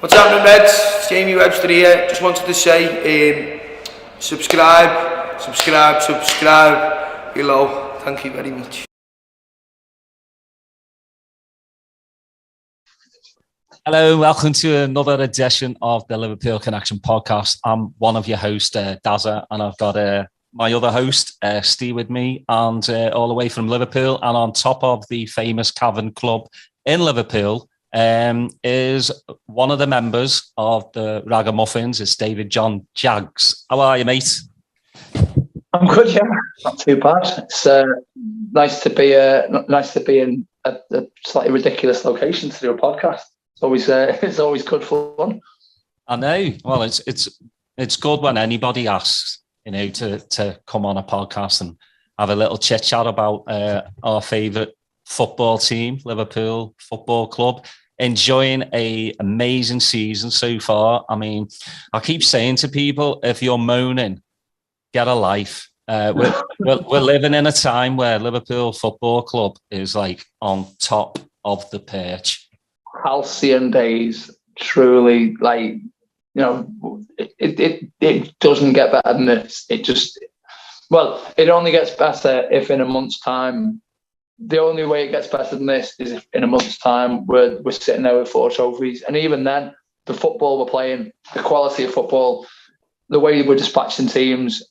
What's happening, Reds? It's Jamie Webster here. Just wanted to say, subscribe. Below. Thank you very much. Hello, welcome to another edition of the Liverpool Connection Podcast. I'm one of your hosts, Daz, and I've got my other host, Steve, with me, and all the way from Liverpool. And on top of the famous Cavern Club in Liverpool is one of the members of the Ragamuffins. It's David John Jaggs. How are you, mate? I'm good, yeah. Not too bad. It's nice to be in a slightly ridiculous location to do a podcast. It's always good fun. I know. Well, it's good when anybody asks, to come on a podcast and have a little chit chat about our favourite football team, Liverpool Football Club. Enjoying an amazing season so far. I mean, I keep saying to people, if you're moaning, get a life. We're living in a time where Liverpool Football Club is like on top of the perch. Halcyon days, truly, it doesn't get better than this. It only gets better if in a month's time. The only way it gets better than this is if in a month's time we're sitting there with 4 trophies. And even then, the football we're playing, the quality of football, the way we're dispatching teams,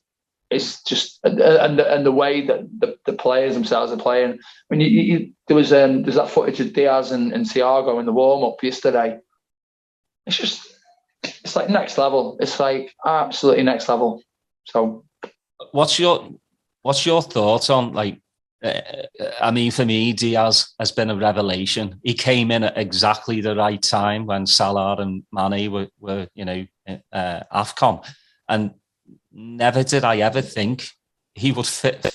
it's just and the way that the players themselves are playing. I mean, there's that footage of Diaz and Thiago in the warm up yesterday. It's like next level. It's like absolutely next level. So, what's your thoughts on I mean, for me, Diaz has been a revelation. He came in at exactly the right time when Salah and Mane were AFCON, and never did I ever think he would fit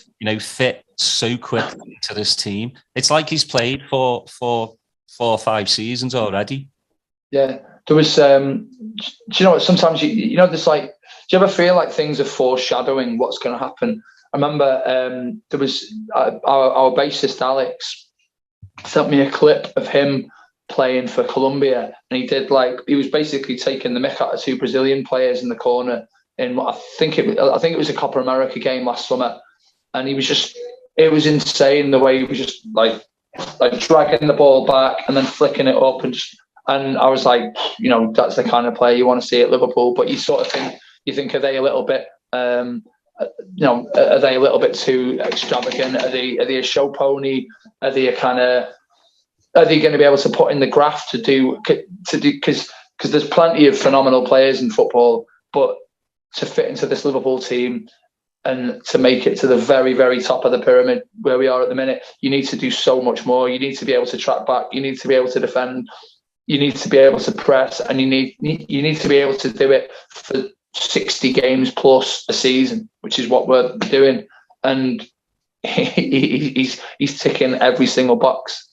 so quickly to this team. It's like he's played for 4 or 5 seasons already. Yeah, there was. Do you know what? Sometimes there's do you ever feel like things are foreshadowing what's going to happen? I remember there was our bassist Alex sent me a clip of him playing for Colombia, and he was basically taking the mick out of 2 Brazilian players in the corner. In I think it was a Copa America game last summer, and it was insane the way he was just like dragging the ball back and then flicking it up, and I was like, that's the kind of player you want to see at Liverpool. But you sort of think, are they a little bit are they a little bit too extravagant? Are they a show pony? Are they going to be able to put in the graft to do because there's plenty of phenomenal players in football, but to fit into this Liverpool team and to make it to the very, very top of the pyramid where we are at the minute, you need to do so much more. You need to be able to track back. You need to be able to defend. You need to be able to press, and you need to be able to do it for 60 games plus a season, which is what we're doing. And he's ticking every single box.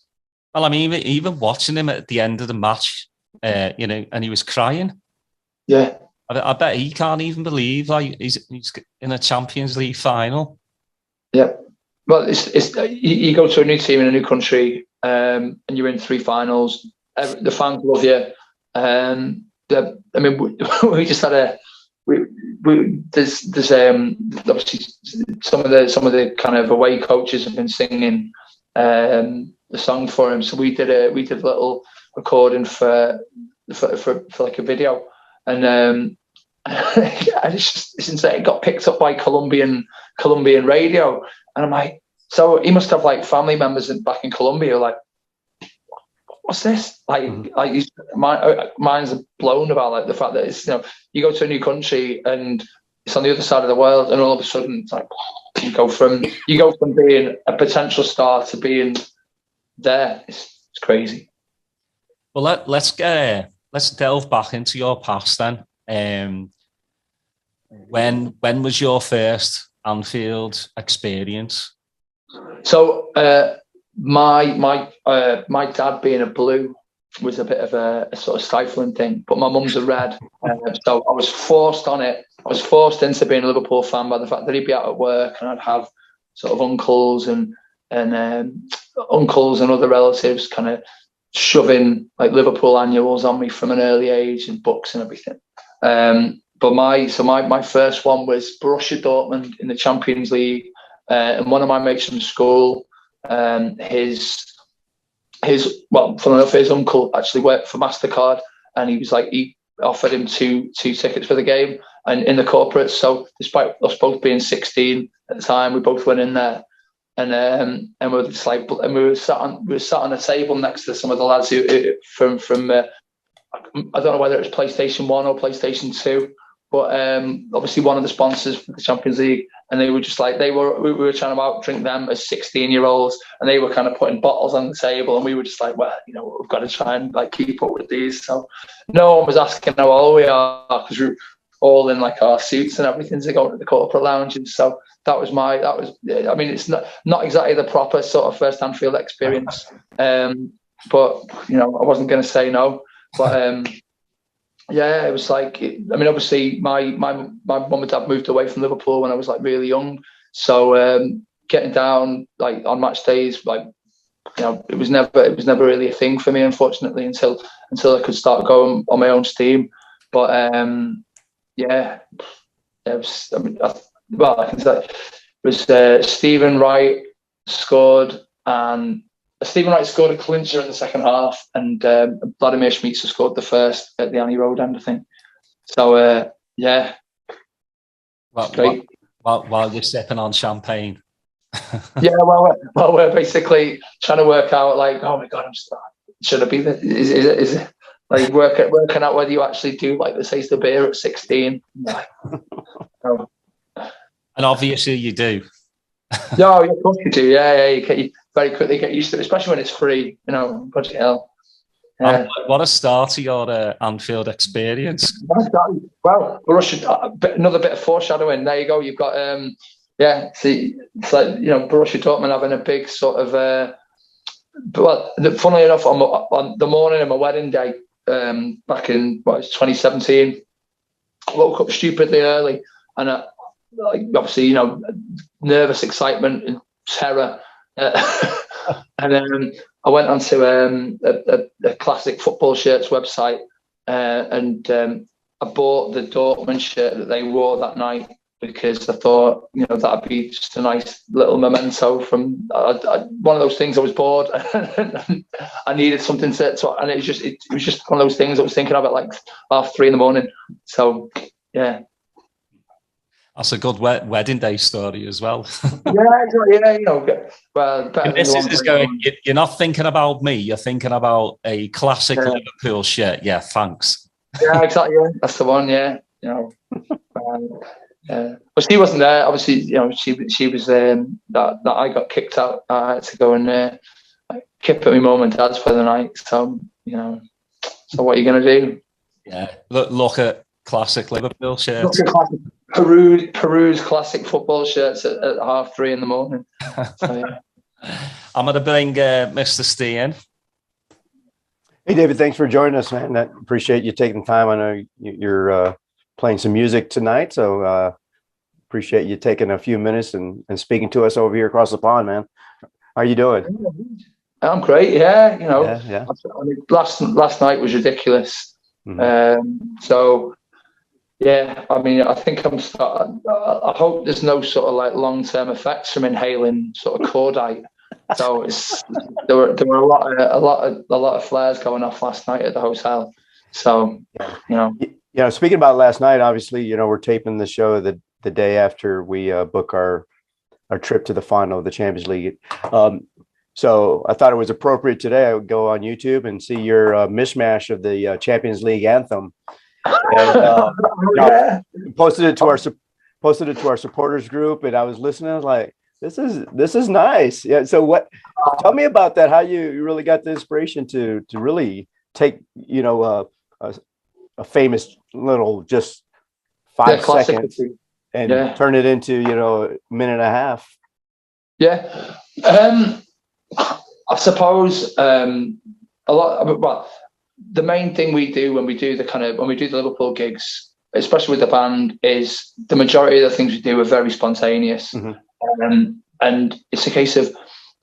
Well, I mean, even watching him at the end of the match, and he was crying. Yeah. I bet he can't even believe he's in a Champions League final. Yeah, well, it's you go to a new team in a new country, and you're in 3 finals. The fans love you. We just had there's obviously some of the kind of away coaches have been singing the song for him. So we did a little recording for like a video. And it's insane. It got picked up by Colombian radio, and I'm like, so he must have like family members back in Colombia. Like, what's this? Mine's blown about like the fact that it's you go to a new country and it's on the other side of the world, and all of a sudden it's like you go from being a potential star to being there. It's crazy. Well, let's delve back into your past then. When was your first Anfield experience? So my dad being a blue was a bit of a sort of stifling thing, but my mum's a red, so I was forced on it. I was forced into being a Liverpool fan by the fact that he'd be out at work and I'd have sort of uncles and other relatives kind of shoving like Liverpool annuals on me from an early age and books and everything. But my first one was Borussia Dortmund in the Champions League, and one of my mates from school, his uncle actually worked for MasterCard, and he offered him two tickets for the game and in the corporates. So despite us both being 16 at the time, we both went in there, and we were just like, and we were sat on a table next to some of the lads who from I don't know whether it was PlayStation 1 or PlayStation 2, but obviously one of the sponsors for the Champions League, and they were just like, we were trying to out-drink them as 16-year-olds, and they were kind of putting bottles on the table, and we were just like, well, we've got to try and like keep up with these. So no one was asking how old we are, because we were all in like our suits and everything to go to the corporate lounges. So I mean, it's not exactly the proper sort of first-hand field experience, but I wasn't going to say no. But yeah, it was like, obviously my mum and dad moved away from Liverpool when I was like really young. So getting down like on match days, like, it was never really a thing for me, unfortunately, until I could start going on my own steam. But yeah, it was, I can say it was Stephen Wright scored, and Stephen Wright scored a clincher in the second half, and Vladimir Šmica scored the first at the Annie Road end, I think. So yeah, great. While you're sipping on champagne. Yeah, well, we're basically trying to work out like, oh my God, should I be there? Is it like working out whether you actually do like the taste of beer at 16? No. And obviously you do. Yeah, of course you do. Yeah, you very quickly get used to it, especially when it's free. Bloody hell. Yeah. What a start to your Anfield experience. Well, another bit of foreshadowing. There you go. You've got see, it's like Borussia Dortmund having a big sort of. Funnily enough, on the morning of my wedding day, back in 2017, woke up stupidly early, and obviously nervous excitement and terror. And then I went onto a classic football shirts website, and I bought the Dortmund shirt that they wore that night, because I thought that'd be just a nice little memento from one of those things. I was bored and I needed something to and it was just one of those things I was thinking of at like 3:30 a.m. So yeah. That's a good wedding day story as well. Yeah. Well, this is going. You're not thinking about me. You're thinking about a classic Liverpool shirt. Yeah, thanks. Yeah, exactly. Yeah. That's the one. Yeah. But she wasn't there. Obviously, she was that I got kicked out. I had to go and kip at my mum and dad's for the night. So so what are you gonna do? Yeah. Look at classic Liverpool shirts. Peru's classic football shirts at 3:30 a.m. So, yeah. I'm going to bring Mr. Stee in. Hey, David, thanks for joining us, man. I appreciate you taking time. I know you're playing some music tonight, so appreciate you taking a few minutes and speaking to us over here across the pond, man. How are you doing? I'm great, yeah. Yeah. I mean, last night was ridiculous. Mm-hmm. So, yeah, I mean, I think I hope there's no sort of like long-term effects from inhaling sort of cordite. So there were a lot of flares going off last night at the hotel. So speaking about last night, obviously, we're taping the show the day after we book our trip to the final of the Champions League. So I thought it was appropriate today. I would go on YouTube and see your mishmash of the Champions League anthem. And posted it to our supporters group, and I was listening. I was like, "This is nice." Yeah. So tell me about that. How you really got the inspiration to really take a famous little just 5 seconds and turn it into a minute and a half. Yeah. I suppose a lot. Well, the main thing we do when we do the Liverpool gigs, especially with the band, is the majority of the things we do are very spontaneous. Mm-hmm. And it's a case of,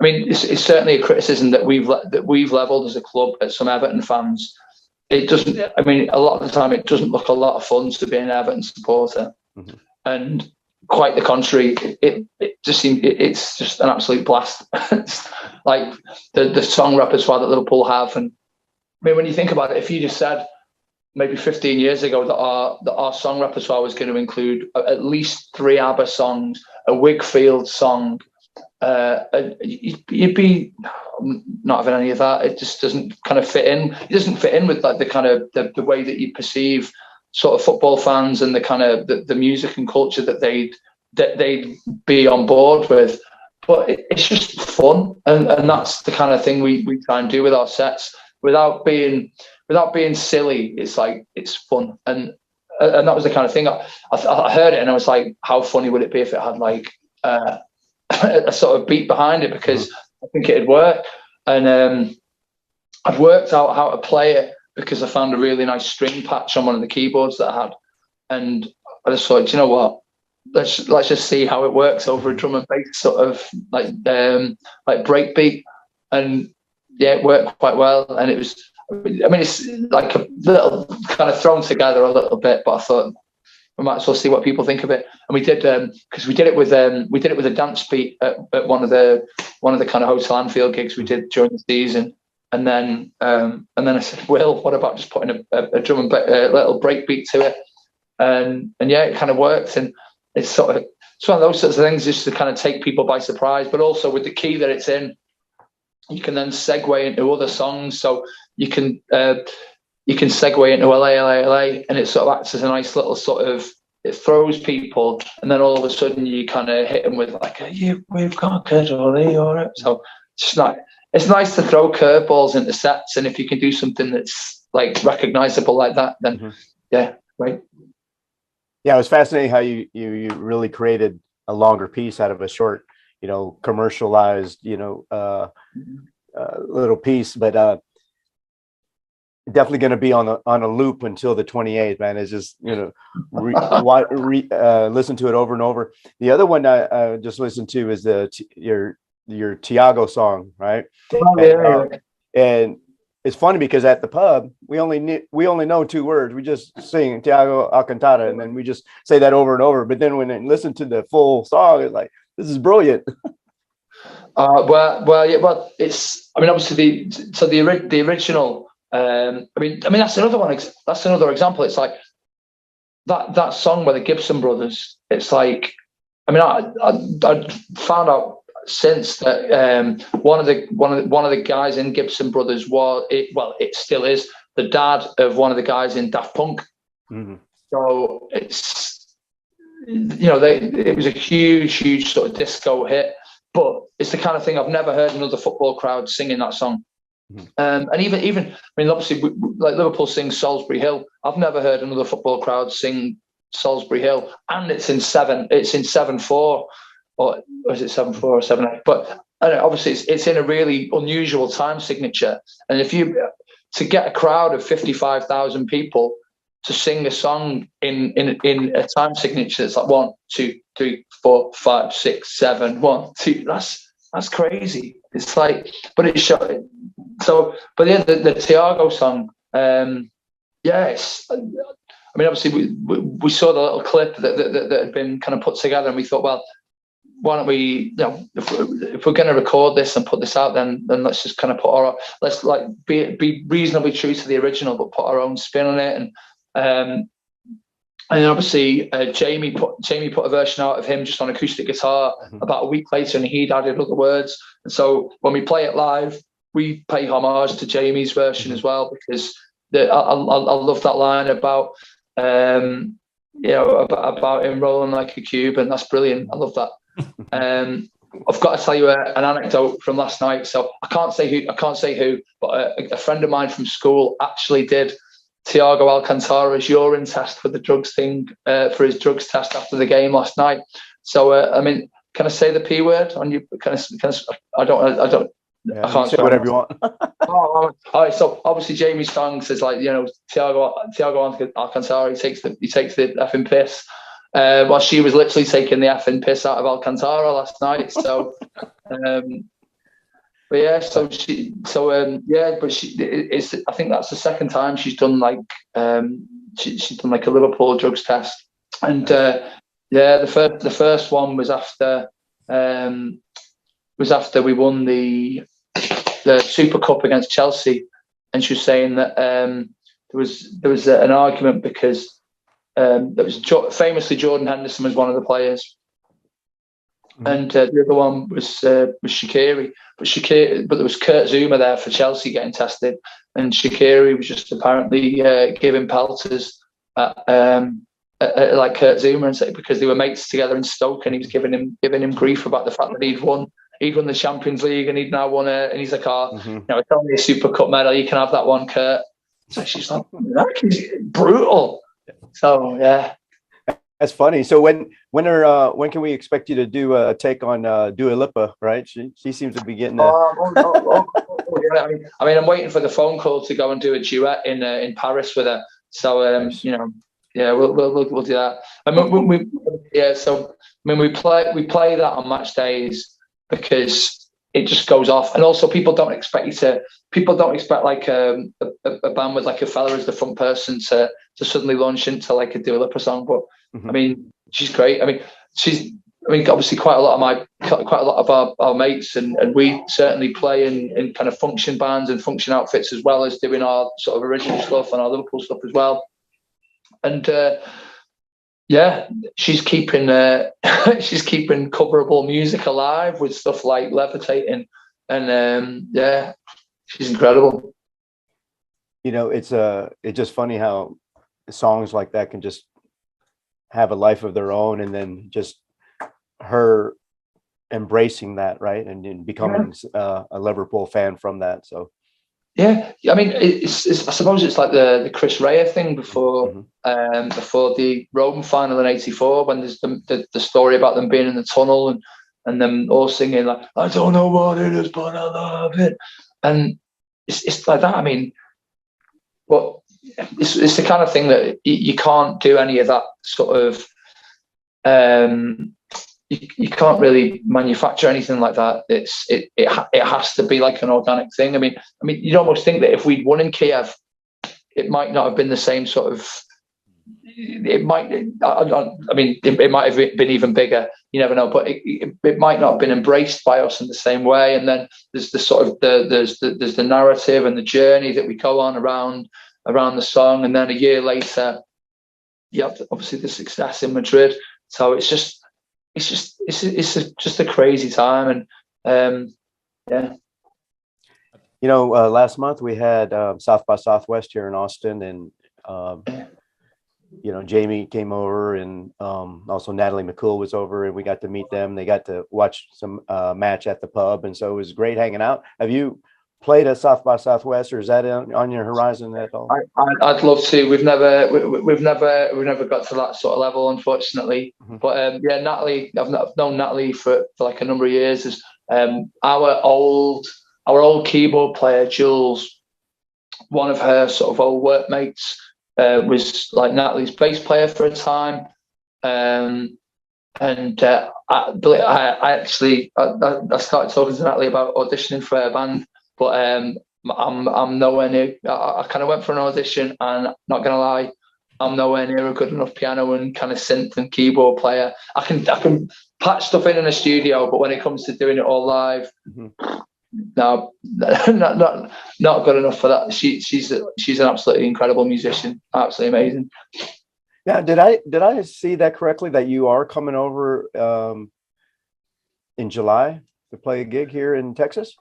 mean, it's certainly a criticism that we've leveled as a club at some Everton fans. It doesn't. I mean, a lot of the time, it doesn't look a lot of fun to be an Everton supporter, and quite the contrary. It just seems it's just an absolute blast. It's like the song repertoire that Liverpool have, and I mean, when you think about it, if you just said maybe 15 years ago that our song repertoire was going to include at least 3 ABBA songs, a Whigfield song, you'd be not having any of that. It just doesn't kind of fit in. It doesn't fit in with like the kind of the way that you perceive sort of football fans and the kind of the music and culture that they'd be on board with. But it's just fun, and that's the kind of thing we try and do with our sets without being silly. It's like it's fun, and that was the kind of thing. I heard it and I was like, how funny would it be if it had like a sort of beat behind it, because I think it'd work. And I'd worked out how to play it because I found a really nice string patch on one of the keyboards that I had, and I just thought, you know what, let's just see how it works over a drum and bass sort of like breakbeat, and yeah, it worked quite well. And it was, I mean, it's like a little kind of thrown together a little bit, but I thought we might as well see what people think of it. And we did, because we did it with a dance beat at one of the kind of Hotel Anfield gigs we did during the season. And then I said, Will, what about just putting a drum and a little break beat to it? And yeah, it kind of worked. And it's one of those sorts of things just to kind of take people by surprise, but also with the key that it's in, you can then segue into other songs. So you can segue into LA, and it sort of acts as a nice little sort of, it throws people, and then all of a sudden you kind of hit them with like, we've conquered all the Europe. So it's nice to throw curveballs into sets, and if you can do something that's like recognizable like that, then yeah, right. Yeah, it was fascinating how you really created a longer piece out of a short, commercialized, little piece, but definitely going to be on a loop until the 28th, man. It's just, listen to it over and over. The other one I just listened to is your Tiago song, right? Oh, yeah. And it's funny because at the pub, we only know 2 words. We just sing Tiago Alcantara, and then we just say that over and over. But then when I listen to the full song, it's like, this is brilliant. Well, it's, I mean, obviously the original, I mean, that's another one. That's another example. It's like that song by the Gibson brothers. It's like, I mean, I found out since that one of the guys in Gibson brothers it still is the dad of one of the guys in Daft Punk. Mm-hmm. So it's, it was a huge sort of disco hit, but it's the kind of thing I've never heard another football crowd singing that song. And even I mean, obviously, like Liverpool sings Salisbury Hill. I've never heard another football crowd sing Salisbury Hill, and it's in 7/4, or is it 7/4 or 7/8? But obviously, it's in a really unusual time signature. And if to get a crowd of 55,000 people to sing a song in a time signature, it's like 1, 2, 3, 4, 5, 6, 7, 1, 2. That's crazy. It's like, but it's so. But yeah, the Tiago song. Yes, I mean, obviously we saw the little clip that had been kind of put together, and we thought, well, why don't we? If we're going to record this and put this out, then let's just kind of let's like be reasonably true to the original, but put our own spin on it. And then obviously Jamie put a version out of him just on acoustic guitar about a week later, and he'd added other words. And so when we play it live, we pay homage to Jamie's version as well, because I love that line about about him rolling like a cube, and that's brilliant. I love that. I've got to tell you an anecdote from last night. So I can't say who, but a friend of mine from school actually did Tiago Alcantara's urine test for the drugs thing, for his drugs test after the game last night. So I mean, can I say the P word on you? I don't. Yeah, I can't say whatever you want. All right. So obviously Jamie's song says like, Tiago Alcantara, he takes the effing piss. While she was literally taking the effing piss out of Alcantara last night. So But yeah, so it's I think that's the second time she's done like she's done like a Liverpool drugs test, and the first one was after we won the Super Cup against Chelsea, and she was saying that there was an argument because famously Jordan Henderson was one of the players. And the other one was Shaqiri, but there was Kurt Zouma there for Chelsea getting tested, and Shaqiri was just apparently giving pelters at like Kurt Zouma, and because they were mates together in Stoke, and he was giving him grief about the fact that he'd won the Champions League and he'd now won it, and he's like, it's only a Super Cup medal, you can have that one, Kurt. So she's like, that is brutal. So yeah. That's funny. So when can we expect you to do a take on Dua Lipa? Right? She seems to be getting. Yeah. I mean, I'm waiting for the phone call to go and do a duet in Paris with her. So nice. we'll do that. I mean, we play that on match days because it just goes off, and also people don't expect like a band with like a fella as the front person to suddenly launch into like a Dua Lipa song, but. I mean, she's great. I mean, obviously quite a lot of our mates and we certainly play in kind of function bands and function outfits, as well as doing our sort of original stuff and our Liverpool stuff as well. And she's keeping coverable music alive with stuff like Levitating, and she's incredible. It's just funny how songs like that can just have a life of their own, and then just her embracing that, right, and becoming a Liverpool fan from that. So yeah, I mean, I suppose it's like the Chris Rea thing before the Rome final in '84, when there's the story about them being in the tunnel and them all singing like, I don't know what it is, but I love it, and it's like that. I mean, but it's the kind of thing that you can't do any of that sort of. You can't really manufacture anything like that. It has to be like an organic thing. I mean, you'd almost think that if we'd won in Kiev, it might not have been the same sort of. It might. It might have been even bigger. You never know, but it might not have been embraced by us in the same way. And then there's the sort of there's the narrative and the journey that we go on around the song, and then a year later, you have obviously the success in Madrid. So it's just a crazy time, and last month we had South by Southwest here in Austin, and Jamie came over, and also Natalie McCool was over, and we got to meet them. They got to watch some match at the pub, and so it was great hanging out. Have you played at South by Southwest, or is that on your horizon at all? I'd love to. We've never got to that sort of level, unfortunately. Mm-hmm. But Natalie, I've known Natalie for like a number of years. Is our old keyboard player Jules, one of her sort of old workmates, was like Natalie's bass player for a time, and I started talking to Natalie about auditioning for her band. But I'm nowhere near. I kind of went for an audition, and not gonna lie, I'm nowhere near a good enough piano and kind of synth and keyboard player. I can patch stuff in a studio, but when it comes to doing it all live, no, not good enough for that. She's an absolutely incredible musician, absolutely amazing. Now, did I see that correctly, that you are coming over in July to play a gig here in Texas?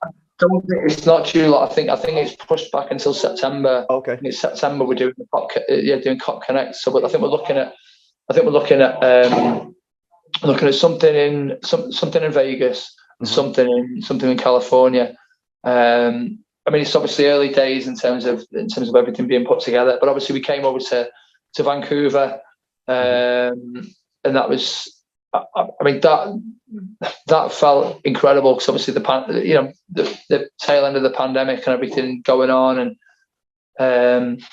It's not July. I think it's pushed back until September. Okay, it's September. We're doing doing Cop Connect. So, but I think we're looking at something in Vegas, something in California. I mean, it's obviously early days in terms of everything being put together. But obviously, we came over to Vancouver, and that was. I mean, that felt incredible, because obviously the tail end of the pandemic and everything going on, and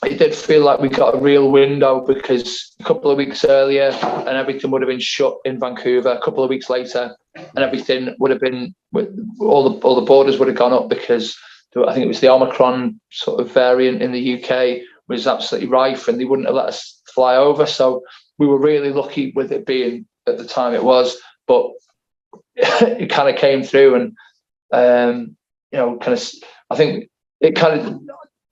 it did feel like we got a real window, because a couple of weeks earlier and everything would have been shut in Vancouver. A couple of weeks later and everything would have been, all the borders would have gone up, because I think it was the Omicron sort of variant in the UK was absolutely rife, and they wouldn't have let us fly over. So we were really lucky with it being at the time it was, but it kind of came through, and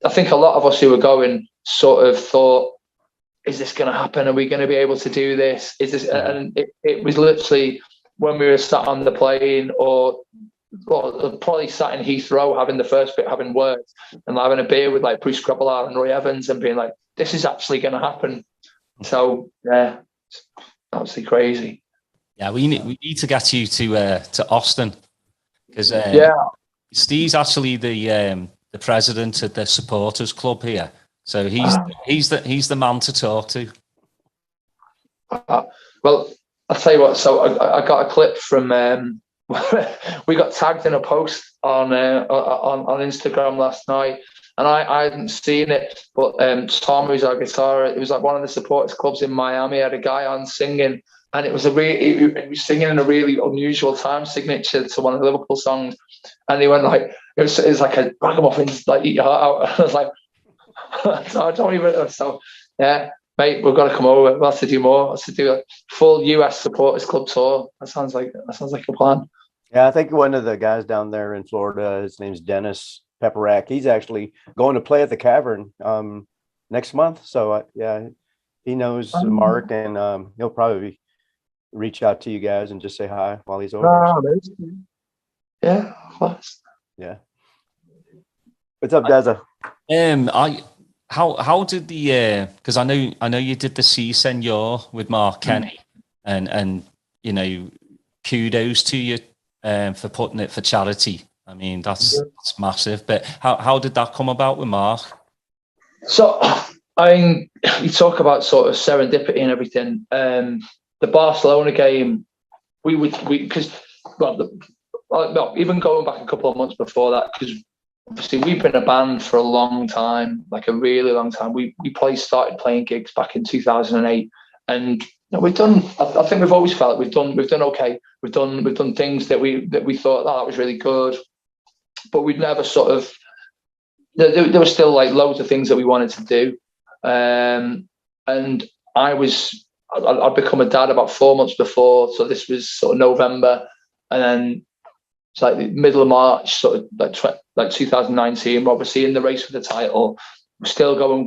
I think a lot of us who were going sort of thought, is this going to happen? Are we going to be able to do this? Is this? And it was literally when we were sat on the plane, or probably sat in Heathrow having the first bit, having words and having a beer with like Bruce Grobbelaar and Roy Evans, and being like, this is actually going to happen. So yeah, it's absolutely crazy. Yeah, we need to get you to Austin, because Steve's actually the president of the supporters club here, so he's the man to talk to. Well, I'll tell you what. So I got a clip from. We got tagged in a post on Instagram last night, and I hadn't seen it, but Tom, who's our guitarist, it was like one of the supporters clubs in Miami, had a guy on singing, and it was he was singing in a really unusual time signature to one of the Liverpool songs, and he went like, it was like a Ragamuffins, like eat your heart out. I was like, so I don't even. So yeah, mate, we've got to come over. We'll have to do more. We'll have to do a full US supporters club tour. That sounds like a plan. Yeah, I think one of the guys down there in Florida, his name's Dennis Pepperak. He's actually going to play at the Cavern next month. So he knows Mark, and he'll probably reach out to you guys and just say hi while he's over. Yeah, yeah. What's up, Daz? How did the because I know you did the Si Senor with Mark Kenny, and you know, kudos to you for putting it for charity. I mean, that's massive. But how did that come about with Mark? So you talk about sort of serendipity and everything. The Barcelona game, because even going back a couple of months before that, because obviously we've been a band for a long time, like a really long time. We started playing gigs back in 2008, and we've done. I think we've always felt we've done okay. We've done things that we thought, that was really good, but we'd never sort of. There were still like loads of things that we wanted to do, and I'd become a dad about 4 months before, so this was sort of November, and then it's like the middle of March, sort of like 2019. We're obviously in the race for the title. We're still going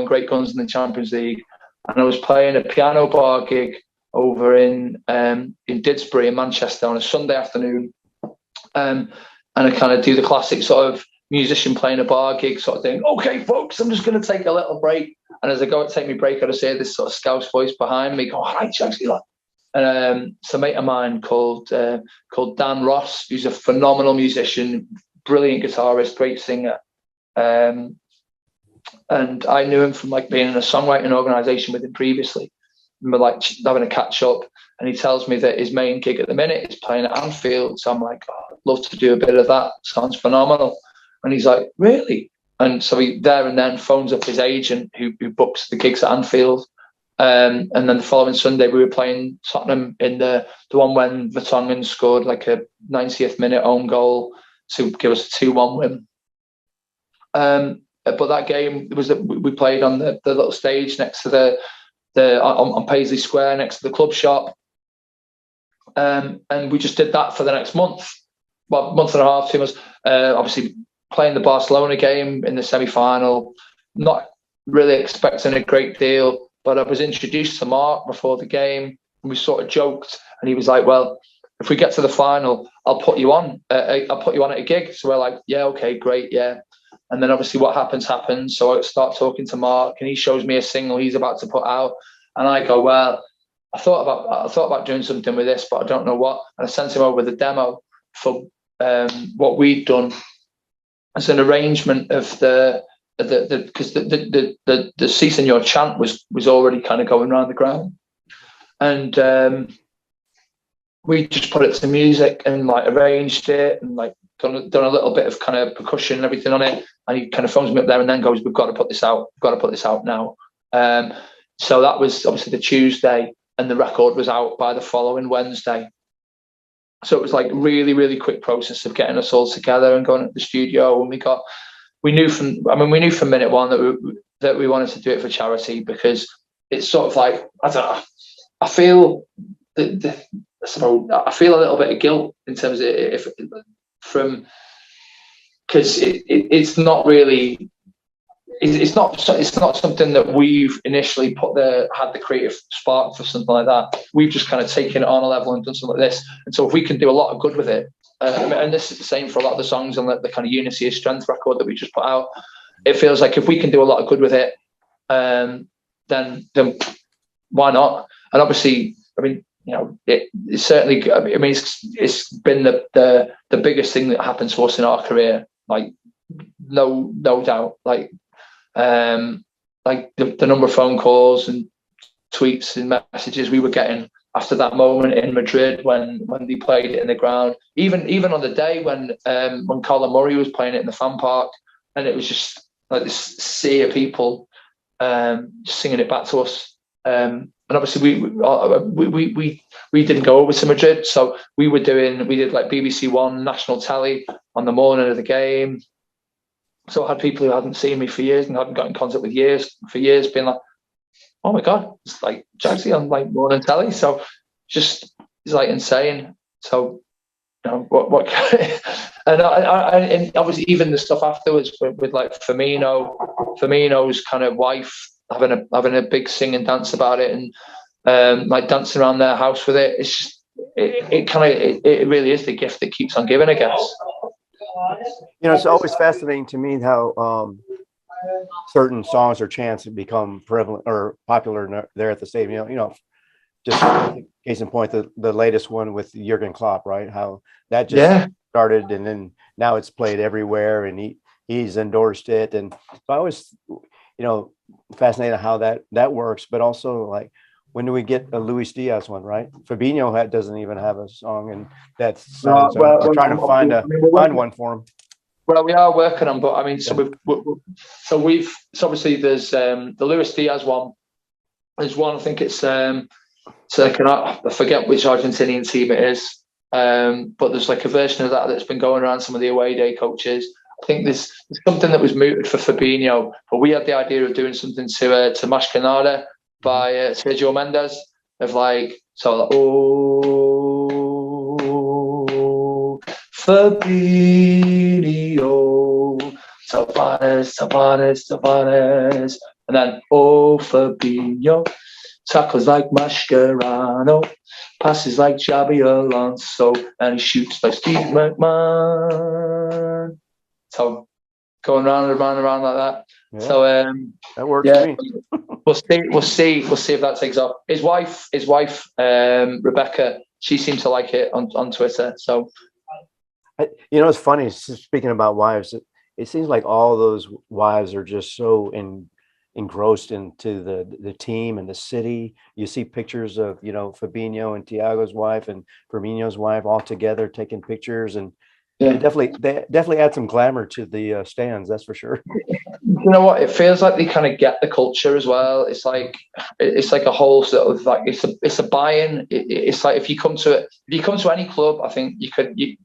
great guns in the Champions League, and I was playing a piano bar gig over in Didsbury in Manchester on a Sunday afternoon, and I kind of do the classic sort of musician playing a bar gig sort of thing. Okay, folks, I'm just going to take a little break. And as I go to take my break, I just hear this sort of Scouse voice behind me go, all right, Jaggs, and it's a mate of mine called Dan Ross, who's a phenomenal musician, brilliant guitarist, great singer. And I knew him from like being in a songwriting organisation with him previously. And we're like having a catch up, and he tells me that his main gig at the minute is playing at Anfield. So I'm like, I'd love to do a bit of that. Sounds phenomenal. And he's like, really? And so he there and then phones up his agent who books the gigs at Anfield. And then the following Sunday we were playing Tottenham in the one when Vertonghen scored like a 90th minute own goal to give us a 2-1 win. But that game we played on the little stage next to on Paisley Square next to the club shop. And we just did that for the next month. Well, month and a half, 2 months. Obviously playing the Barcelona game in the semi-final, not really expecting a great deal, but I was introduced to Mark before the game, and we sort of joked, and he was like, well, if we get to the final, I'll put you on at a gig. So we're like, yeah, okay, great, yeah. And then obviously what happens. So I start talking to Mark, and he shows me a single he's about to put out, and I go, well, I thought about doing something with this, but I don't know what. And I sent him over the demo for what we'd done as an arrangement of because the Si Senor chant was already kind of going around the ground, and we just put it to music and like arranged it and like done a little bit of kind of percussion and everything on it, and he kind of phones me up there and then goes, we've got to put this out. We've got to put this out now. So that was obviously the Tuesday, and the record was out by the following Wednesday. So it was like really, really quick process of getting us all together and going to the studio. And we knew from minute one that we wanted to do it for charity, because it's sort of like, I don't know, I feel I feel a little bit of guilt in terms of because it's not really, it's not something that we've initially had the creative spark for something like that. We've just kind of taken it on a level and done something like this. And so if we can do a lot of good with it, and this is the same for a lot of the songs on the kind of Unity is Strength record that we just put out, it feels like if we can do a lot of good with it, then why not? And obviously, I mean, you know, it's certainly, I mean, it's been the biggest thing that happened to us in our career, like no doubt. Like the number of phone calls and tweets and messages we were getting after that moment in Madrid when they played it in the ground, even on the day when Colin Murray was playing it in the fan park, and it was just like this sea of people just singing it back to us. And obviously we didn't go over to Madrid, so we did like BBC One national telly on the morning of the game. So I had people who hadn't seen me for years and hadn't got in contact with for years being like, oh my God, it's like Jaggs on like morning telly. So it's like insane. So, you know, what and obviously even the stuff afterwards with like Firmino's kind of wife having a big sing and dance about it, and like dancing around their house with it. It's just, it really is the gift that keeps on giving, I guess. You know, it's always fascinating to me how certain songs or chants become prevalent or popular there at the stadium. You know, just case in point, the latest one with Jurgen Klopp, right? How that just started, and then now it's played everywhere, and he's endorsed it. And so I was, you know, fascinated how that works, but also like, when do we get a Luis Diaz one, right? Fabinho doesn't even have a song, and that's so we're trying to find one for him. Well, we are working on, but I mean, so we've obviously there's the Luis Diaz one. There's one, I think it's I forget which Argentinian team it is, but there's like a version of that that's been going around some of the away day coaches. I think there's something that was mooted for Fabinho, but we had the idea of doing something to Mas Que Nada by Sergio Mendes, of like, so like, oh, Fabinho, Tavares, and then, oh, Fabinho, tackles like Mascherano, passes like Xabi Alonso, and he shoots like Steve McMahon. So going round and round and round like that. Yeah. So that works for me. We'll see if that takes off. His wife, Rebecca, she seems to like it on Twitter. So, you know, it's funny. Speaking about wives, it seems like all those wives are just so engrossed into the team and the city. You see pictures of, you know, Fabinho and Thiago's wife and Firmino's wife all together taking pictures, and they definitely add some glamour to the stands. That's for sure. You know what? It feels like they kind of get the culture as well. It's like a whole sort of like it's a buy-in. It's like if you come to any club, I think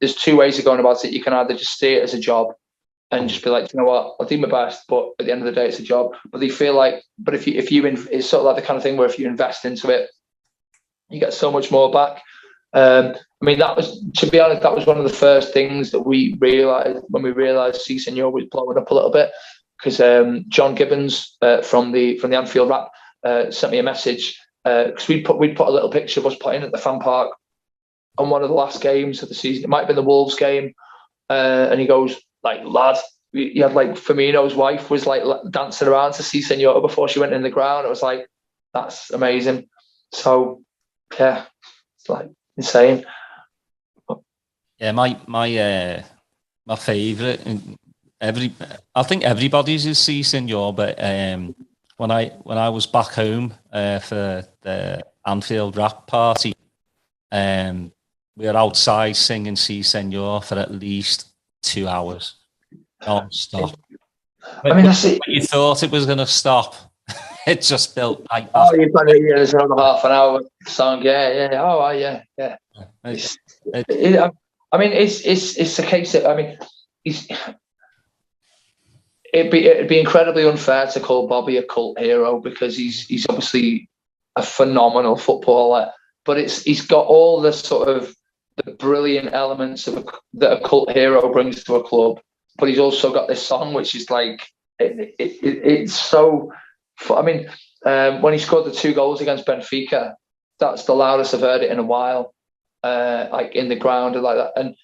there's two ways of going about it. You can either just see it as a job and just be like, you know what, I'll do my best, but at the end of the day, it's a job. But they feel like, but if you it's sort of like the kind of thing where if you invest into it, you get so much more back. I mean, to be honest, that was one of the first things that we realized when we realized Si Senor was blowing up a little bit, because John Gibbons from the Anfield Rap sent me a message, because we'd put a little picture of us playing at the fan park on one of the last games of the season. It might have been the Wolves game, and he goes like, lad, you had like Firmino's wife was like dancing around to Si Senor before she went in the ground. It was like, that's amazing. So yeah, it's like insane. Yeah, my favourite, I think everybody's is Si Senor, but when I was back home for the Anfield Rap party, we were outside singing Si Senor for at least 2 hours non-stop. I mean, that's it. When you thought it was going to stop, it just built like that. Oh, you've got it. Yeah, there's another half an hour song. Yeah. Oh, yeah. I mean, it's a case that, I mean, it'd be incredibly unfair to call Bobby a cult hero, because he's obviously a phenomenal footballer, but he's got all the sort of the brilliant elements that a cult hero brings to a club, but he's also got this song which is like it's so. I mean, when he scored the 2 goals against Benfica, that's the loudest I've heard it in a while, like in the ground and like that.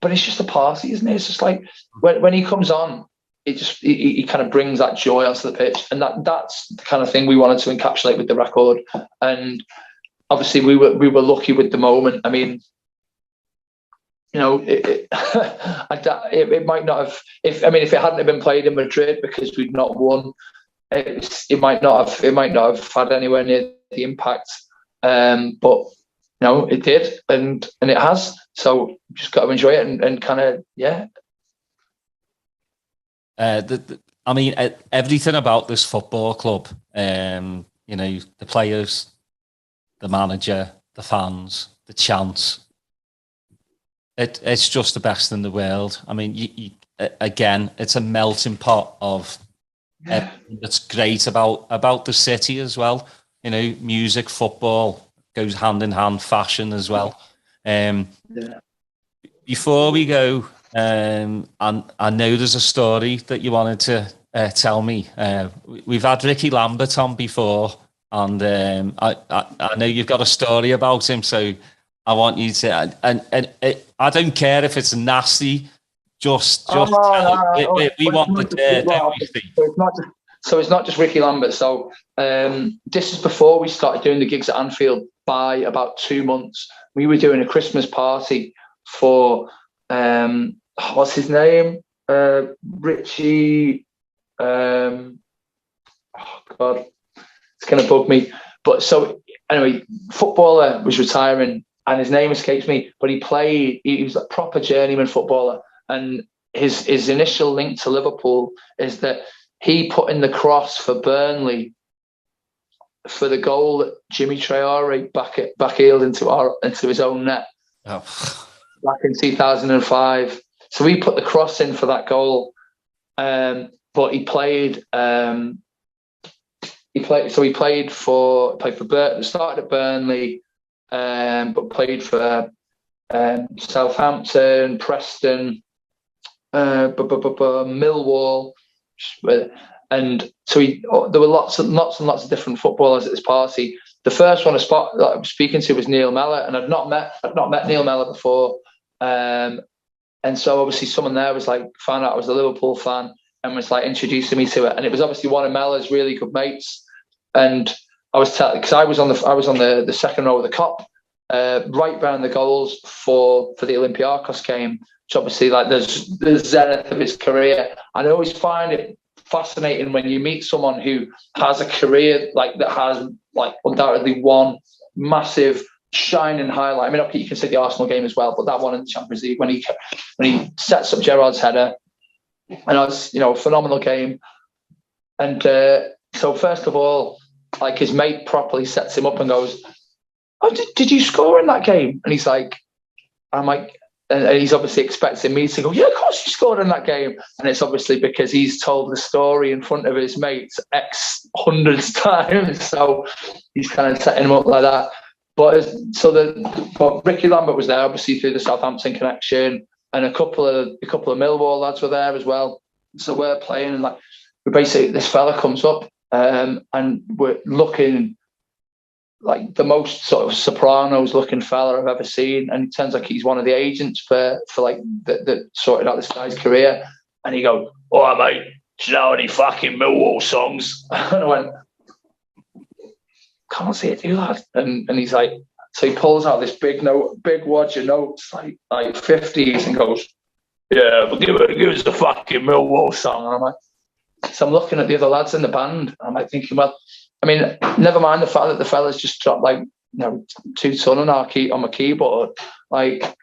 But it's just a party, isn't it? It's just like when he comes on, he kind of brings that joy onto the pitch, and that's the kind of thing we wanted to encapsulate with the record. And obviously, we were lucky with the moment. I mean, you know, it might not have. If it hadn't have been played in Madrid because we'd not won, it might not have had anywhere near the impact. But no, it did, and it has. So just got to enjoy it and kind of I mean, everything about this football club, you know, the players, the manager, the fans, the chants, it's just the best in the world. I mean, again, it's a melting pot of everything that's great about the city as well. You know, music, football goes hand in hand, fashion as well. Before we go, and I know there's a story that you wanted to tell me. We've had Ricky Lambert on before, and I know you've got a story about him, so I want you to. And I don't care if it's nasty. Just tell it. We want the dirt, don't we, Steve? So it's not just Ricky Lambert. So this is before we started doing the gigs at Anfield. By about 2 months, we were doing a Christmas party for what's his name? Richie. Oh God, it's gonna bug me. But so anyway, footballer was retiring, and his name escapes me. But he played. He was a proper journeyman footballer, and his initial link to Liverpool is that he put in the cross for Burnley for the goal that Jimmy Traore backheeled into his own net back in 2005. So he put the cross in for that goal, but he played. He played for Burton. Started at Burnley, but played for Southampton, Preston, Millwall. And so there were lots and lots of different footballers at this party. The first one that I was speaking to was Neil Mellor, and I'd not met Neil Mellor before. And so obviously someone there was like, found out I was a Liverpool fan and was like introducing me to it. And it was obviously one of Mellor's really good mates. And I was because I was on the second row of the Kop, right behind the goals for the Olympiacos game, which obviously like there's the zenith of his career. And I always find it fascinating when you meet someone who has a career like that has like undoubtedly one massive shining highlight. I mean, okay, you can say the Arsenal game as well, but that one in the Champions League when he sets up Gerrard's header, and it was, you know, a phenomenal game. And so first of all, like his mate properly sets him up and goes, "Oh, did you score in that game?" And he's like, I'm like. And he's obviously expecting me to go, "Yeah, of course you scored in that game." And it's obviously because he's told the story in front of his mates X hundreds times. So he's kind of setting him up like that. But Ricky Lambert was there, obviously through the Southampton connection, and a couple of Millwall lads were there as well. So we're playing, and like this fella comes up, and we're looking like the most sort of Sopranos looking fella I've ever seen, and it turns like he's one of the agents for like that sorted out this guy's career. And he goes, "Oh mate, do you know any fucking Millwall songs?" And I went, "Can't see it, do that." And he's like, so he pulls out this big wad of notes, like 50s, and goes, "Yeah, but give us the fucking Millwall song." And I'm like, so I'm looking at the other lads in the band, and I'm like thinking, well, I mean, never mind the fact that the fella's just dropped like, you know, 2 ton on my keyboard. Like,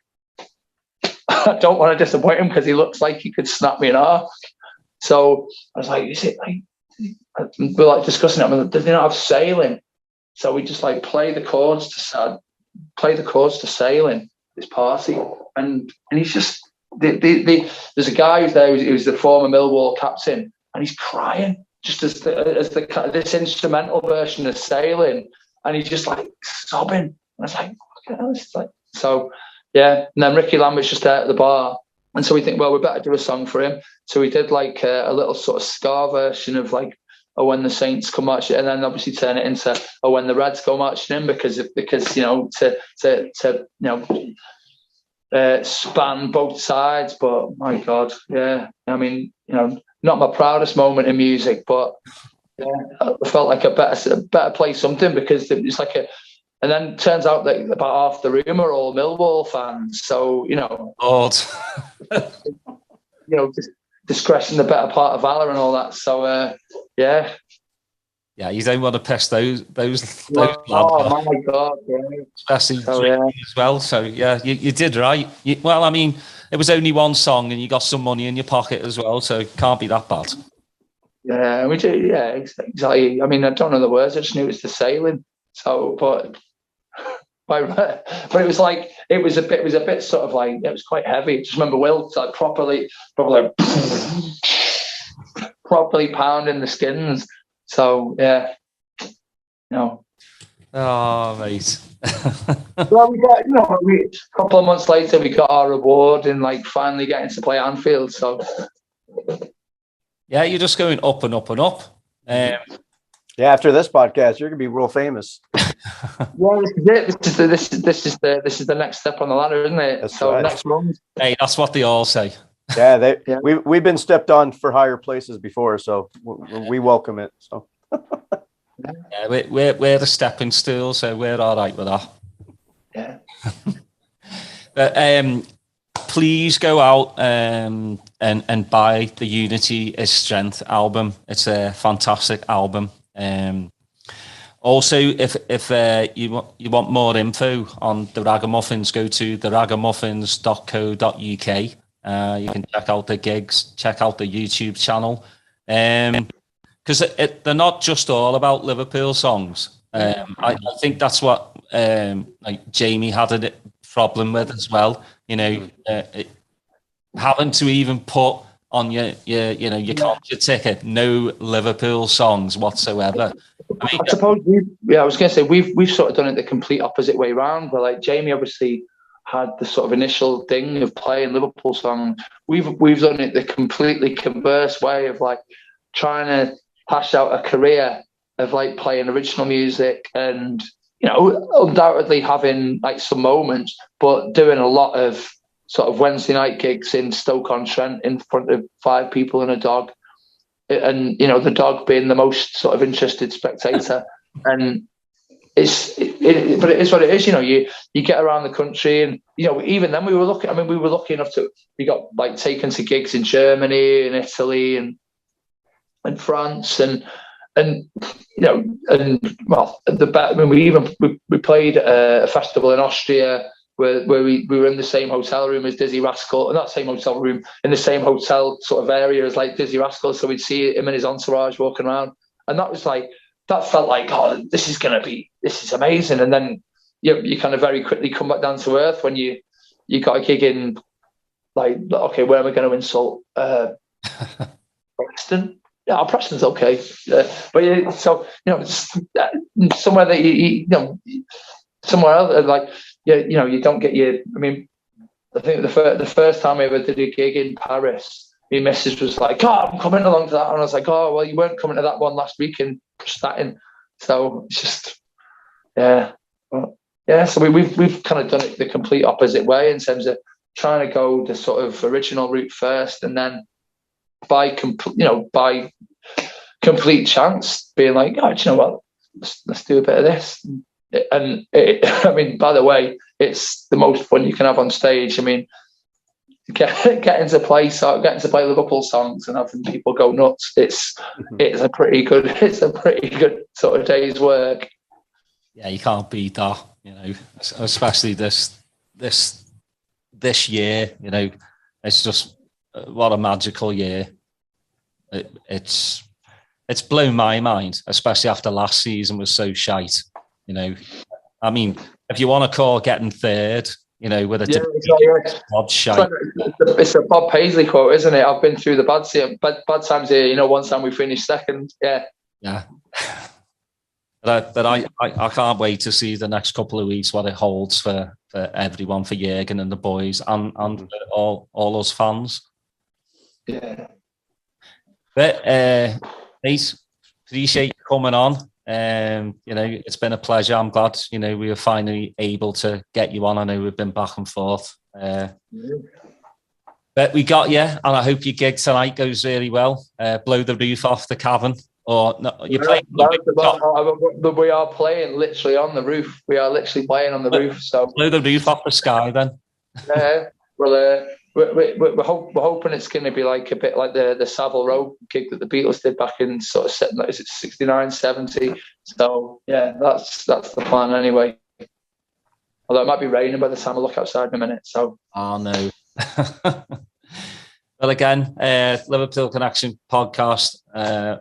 I don't want to disappoint him because he looks like he could snap me in half. So I was like, is it like, we're like discussing it. I mean, did they not have sailing? So we just like play the chords to sailing, this party. And he's just, there's a guy who's there who's the former Millwall captain, and he's crying just as this instrumental version of sailing. And he's just like sobbing. And I was like, it's like, so yeah. And then Ricky Lambert's just there at the bar. And so we think, well, we better do a song for him. So we did like a little sort of ska version of like, "Oh, When the Saints Come Marching," and then obviously turn it into "Oh, When the Reds Go Marching In," because you know, to span both sides. But my God, yeah, I mean, you know, not my proudest moment in music, but yeah, I felt like I better play something, because it's like a. And then it turns out that about half the room are all Millwall fans. So, you know, you know, just discretion, the better part of valor, and all that. So, yeah. Yeah, you don't want to piss those oh my God, yeah. Especially as well. So yeah, you did right. Well, I mean, it was only one song, and you got some money in your pocket as well, so it can't be that bad. Yeah, we did. Yeah, exactly. I mean, I don't know the words. I just knew it was the sailing. So, but it was like it was a bit sort of like, it was quite heavy. Just remember Will like properly pounding the skins. So yeah, no. Oh, mate. Well, we got, you know, a couple of months later we got our reward in like finally getting to play Anfield. So yeah, you're just going up and up and up. Yeah, after this podcast, you're gonna be real famous. Well, this is the next step on the ladder, isn't it? That's so right. Next month. Hey, that's what they all say. Yeah, we've been stepped on for higher places before, so we welcome it. So yeah, we're the stepping stool, so we're all right with that. Yeah. But please go out and buy the Unity is Strength album. It's a fantastic album. Also, if you want more info on the Ragamuffins, go to theragamuffins.co.uk. You can check out the gigs, check out the YouTube channel, because they're not just all about Liverpool songs. I think that's what like Jamie had a problem with as well. You know, having to even put on your concert ticket no Liverpool songs whatsoever. I mean, I suppose I was going to say we've sort of done it the complete opposite way around. Where like Jamie obviously had the sort of initial thing of playing Liverpool songs. We've done it the completely converse way of like trying to hash out a career of like playing original music, and you know, undoubtedly having like some moments, but doing a lot of sort of Wednesday night gigs in Stoke-on-Trent in front of 5 people and a dog, and you know, the dog being the most sort of interested spectator. And but it is what it is. You know, you get around the country, and you know, even then we were lucky. I mean, we were lucky enough we got like taken to gigs in Germany and Italy and France and you know, and well, we played a festival in Austria where we were in the same hotel room as Dizzy Rascal, and not same hotel room, in the same hotel sort of area as like Dizzy Rascal. So we'd see him and his entourage walking around, and that felt like, oh, this is amazing. And then you kind of very quickly come back down to earth when you got a gig in like, okay, where am I going to insult? Preston? Yeah, Preston's okay. But so, you know, somewhere that you know, somewhere else, like, you know, you don't get I mean, I think the first time I ever did a gig in Paris, my missus was like, "Oh, I'm coming along to that," and I was like, "Oh, well, you weren't coming to that one last week in Prestatyn." So it's just, yeah, well, yeah. So we've kind of done it the complete opposite way in terms of trying to go the sort of original route first, and then by complete chance being like, "Oh, do you know what? Let's do a bit of this." And I mean, by the way, it's the most fun you can have on stage. I mean, getting to play Liverpool songs and having people go nuts. It's a pretty good sort of day's work. Yeah, you can't beat that. You know, especially this this year, you know, it's just what a magical year. It's blown my mind, especially after last season was so shite. You know, I mean, if you want to call getting third, you know, with a shite. It's a Bob Paisley quote, isn't it? I've been through the bad times here. You know, one time we finished second. Yeah. But I can't wait to see the next couple of weeks what it holds for everyone, for Jürgen and the boys, and for all us fans. Yeah. But Nate, appreciate you coming on. You know, it's been a pleasure. I'm glad, you know, we were finally able to get you on. I know we've been back and forth. But we got you, and I hope your gig tonight goes really well. Blow the roof off the cavern. Or no, you're playing. We are playing literally on the roof. We are literally playing on the roof. So blow the roof off the sky, then. Yeah, well, we're hoping it's going to be like a bit like the Savile Row gig that the Beatles did back in sort of 69, 70. So yeah, that's the plan anyway. Although it might be raining by the time I look outside in a minute. So no. Well, again, Liverpool Connection Podcast,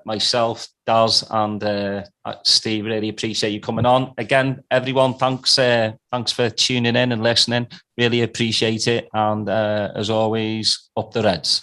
myself, Daz, and Steve, really appreciate you coming on. Again, everyone, thanks for tuning in and listening. Really appreciate it. And as always, up the Reds.